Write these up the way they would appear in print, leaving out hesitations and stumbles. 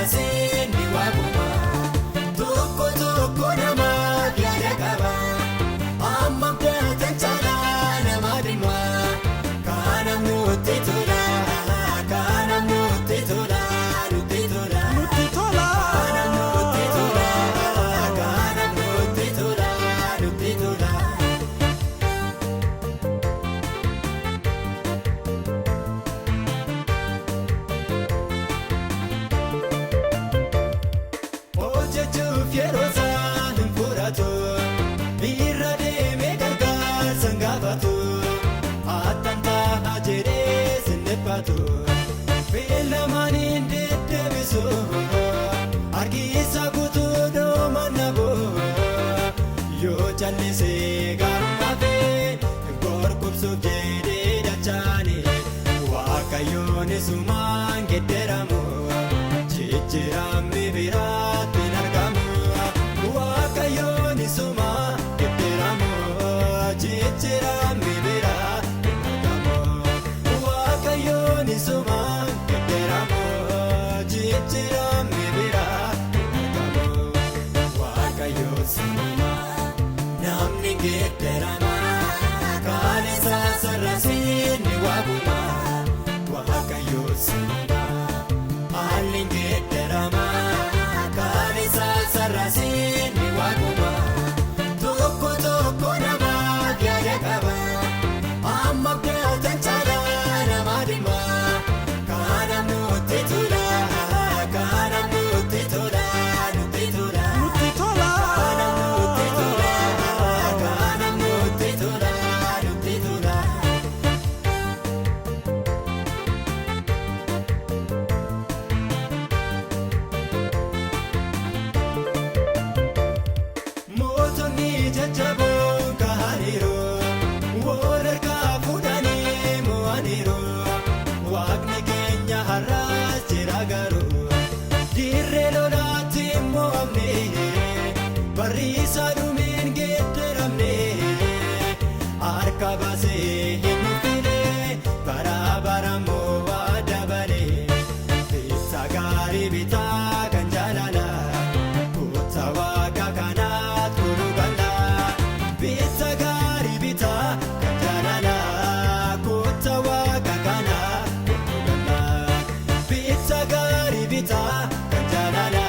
sarrasiin ni waamuma. Tokko tokko nama yaada qaba. Amma beektan caalaa nama dhimma. Kana nuti tola, kana nuti tola, nuti tola. Nuti tola. Kana nuti tola, kana nuti tola, nuti tola. Hojjechuuf yeroo isaan hin fudhatu. Miirra deemee gargaarsa hin gaafatu. Attan ta'a jedhee sinneeffatu. Beellamaan hin deddeebisu. Harkisa guutuu dooman nabu. Yoo jallisee gaarummaa fee gorgobsuuf jedhee dachaani. Waaqayyoon isumaan gedderamu. Jijjiiramni biraatti hin argamu. Waaqayyoon isumaan gedderamu. Jijjiiramni biraatti hin argamu. Waaqayyoon isumaan gedderamu. Jijjiiramni biraatti hin argamu. Waaqayyoon isumaan namni gedderama. Kan isaa sarrasiin ni waamuma. Waaqayyoon isumaan haalli gedderama. Kan isaa sarrasiin ni waamuma. Tokko tokko nama yaada qaba. Amma beektan caalaa nama dhimma. Kana nuti tola, kana nuti tola, nuti tola. Nuti tola. Kana nuti tola, kana nuti tola, nuti tola. Mootonni jajjaboon kahaniiru. Walharkaa fuudhanii mo'aniiru. Waaqni keenya har'as jira garuu. Dirree lolaatti hin mo'amne. Barriisa dhumiin gedderamne. Harka baasee hin dhufine. Bara baraan mo'aa dabale. Bitta gaarii bitaa kan jaalala. Kutaa waaqa kanaat gurgala. Bitta gaarii bitaa kan jaalala. Kutaa waaqa kanaat gurgala. Bitta gaarii bitaa kan jaalala.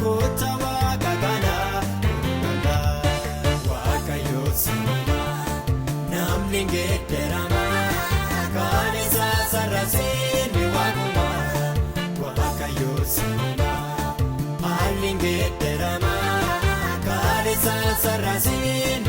Kutaa waaqa kanaat gurgala. Waaqayyoon isumaan namni gedderama. Kan isaa sarrasiin ni waamuma. Waaqayyoon isumaan haalli gedderama. Kan isaa sarrasiin